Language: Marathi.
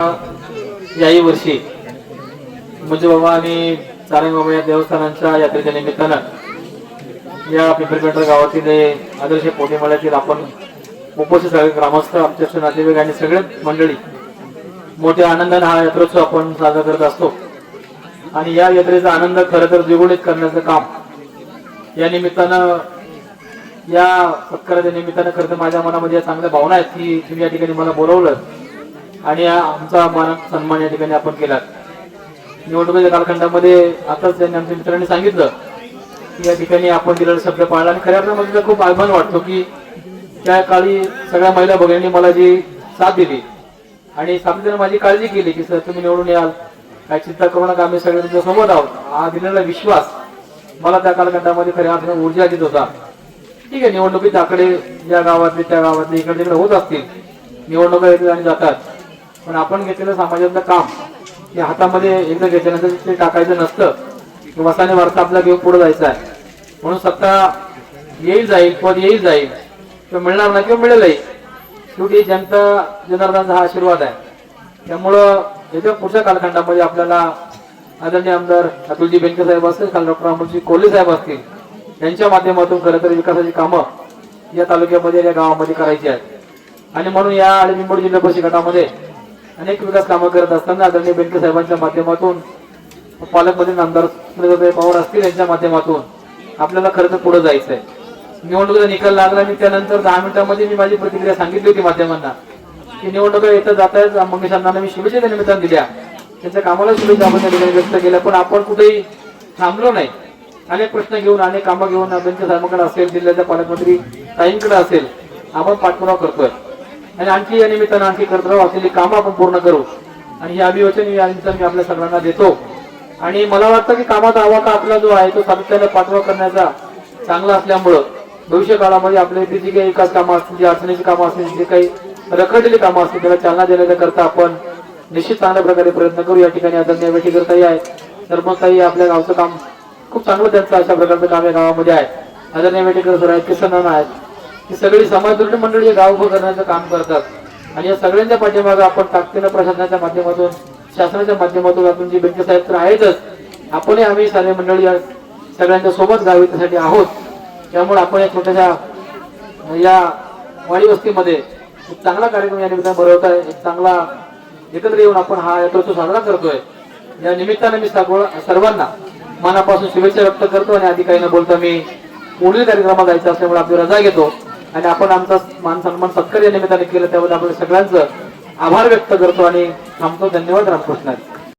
याही वर्षी म्हणजे बाबा आणि सारंग बाबा या देवस्थानांच्या यात्रेच्या निमित्तानं या पिंपळपेठ गावातील आदर्श पोटेमाळ्यातील आपण उपस्थित सगळे ग्रामस्थ, आमचे नातेवाईक आणि सगळे मंडळी मोठ्या आनंदाने हा यात्रोत्सव आपण साजरा करत असतो. आणि या यात्रेचा आनंद खरं तर द्विगुणित करण्याचं काम या निमित्तानं, या सत्काराच्या निमित्तानं खरं तर माझ्या मनामध्ये चांगल्या भावना आहेत की तुम्ही या ठिकाणी मला बोलवलं आणि आमचा मान सन्मान या ठिकाणी आपण केला. निवडणुकीच्या कालखंडामध्ये आताच त्यांनी आमच्या मित्रांनी सांगितलं की या ठिकाणी आपण दिलेला शब्द पाळला आणि खऱ्या अर्थामध्ये खूप अभिमान वाटतो की त्या काळी सगळ्या महिला भगिनींनी मला जी साथ दिली आणि सातत्याने माझी काळजी केली की सर तुम्ही निवडून याल, काय चिंता करू नका, आम्ही सगळे तुमच्या सोबत आहोत. हा दिलेला विश्वास मला त्या कालखंडामध्ये खऱ्या अर्थाने ऊर्जा देत होता. ठीक आहे, निवडणुकीत आकडे या गावातले त्या गावातले इकडे तिकडे होत असतील, निवडणुका येतात आणि जातात, पण आपण घेतलेलं समाजातलं काम हे हातामध्ये एकदा घेतल्यानंतर ते टाकायचं नसतं. वसाने वार्ता आपल्याला घेऊन पुढे जायचं आहे. म्हणून सत्ता येईल जाईल, पद येईल जाईल किंवा मिळणार नाही किंवा मिळेलही, शेवटी जनता जनार्दनाचा हा आशीर्वाद आहे. त्यामुळं येत्या पुढच्या कालखंडामध्ये आपल्याला आदरणीय आमदार अतुलजी बेनके साहेब असतील, काल डॉक्टर अमोलजी कोल्हे साहेब असतील, त्यांच्या माध्यमातून खरं तर विकासाची कामं या तालुक्यामध्ये या गावामध्ये करायची आहेत. आणि म्हणून या आळंदी जिल्हा परिषद गटामध्ये अनेक विकास कामं करत असताना आदरणीय बेनके साहेबांच्या माध्यमातून, पालकमंत्री आमदार पवार असतील यांच्या माध्यमातून आपल्याला खरं तर पुढे जायचंय. निवडणुकीचा निकाल लागला आणि त्यानंतर 10 मिनिटांमध्ये मी माझी प्रतिक्रिया सांगितली होती माध्यमांना की निवडणुका येतं जात आहेत. मंगेश अण्णांना मी शुभेच्छा निमित्तानं दिल्या, त्यांच्या कामाला शुभेच्छा आपण त्या ठिकाणी व्यक्त केल्या, पण आपण कुठेही थांबलो नाही. अनेक प्रश्न घेऊन, अनेक कामं घेऊन बेनके साहेबांकडे असेल, जिल्ह्याच्या पालकमंत्री ताईंकडे असेल, आपण पाठपुरावा करतोय आणि आणखी या निमित्तानं आणखी कर्तव्य असलेली कामं आपण पूर्ण करू. आणि हे अभिवचन मी आपल्या सगळ्यांना देतो. आणि मला वाटतं की कामाचा आवाका आपला जो आहे तो सातत्याने पाठपुरावा करण्याचा चांगला असल्यामुळं भविष्य काळामध्ये आपल्या इथे जी काही विकास कामं असतील, जी अडचणीची कामं असतील, जे काही रखडलेली कामं असतील त्याला चालना देण्याच्या करता आपण निश्चित चांगल्या प्रकारे प्रयत्न करू. या ठिकाणी आदरणीय वेठीकरताही आहे, सरपंचताई आपल्या गावचं काम खूप चांगलं त्यांचं अशा प्रकारचं काम या गावामध्ये आहे. आदरणीय वेठीकर सर आहेत, किसन नाना आहेत, ही सगळी समाजदृष्टी मंडळी गाव उभं करण्याचं काम करतात. आणि या सगळ्यांच्या पाठीमागे आपण ताकदीनं प्रशासनाच्या माध्यमातून, शासनाच्या माध्यमातून आपण जी बेनके साहेब तर आहेतच, आपणही आम्ही सारे मंडळी सगळ्यांच्या सोबत गावी त्यासाठी आहोत. त्यामुळे आपण या छोट्याशा या वाडी वस्तीमध्ये एक चांगला कार्यक्रम या निमित्तानं भरवत आहे. एक चांगला एकत्र येऊन आपण हा यात्रोत्सव साजरा करतोय. या निमित्तानं मी सर्वांना मनापासून शुभेच्छा व्यक्त करतो. आणि आधी काही न बोलता मी पुढील कार्यक्रमात जायचं असल्यामुळे आपली रजा घेतो आणि आपण आमचा मान सन्मान सत्कार या निमित्ताने केलं त्याबद्दल आपण सगळ्यांचं आभार व्यक्त करतो आणि थांबतो. धन्यवाद. रामकृष्ण.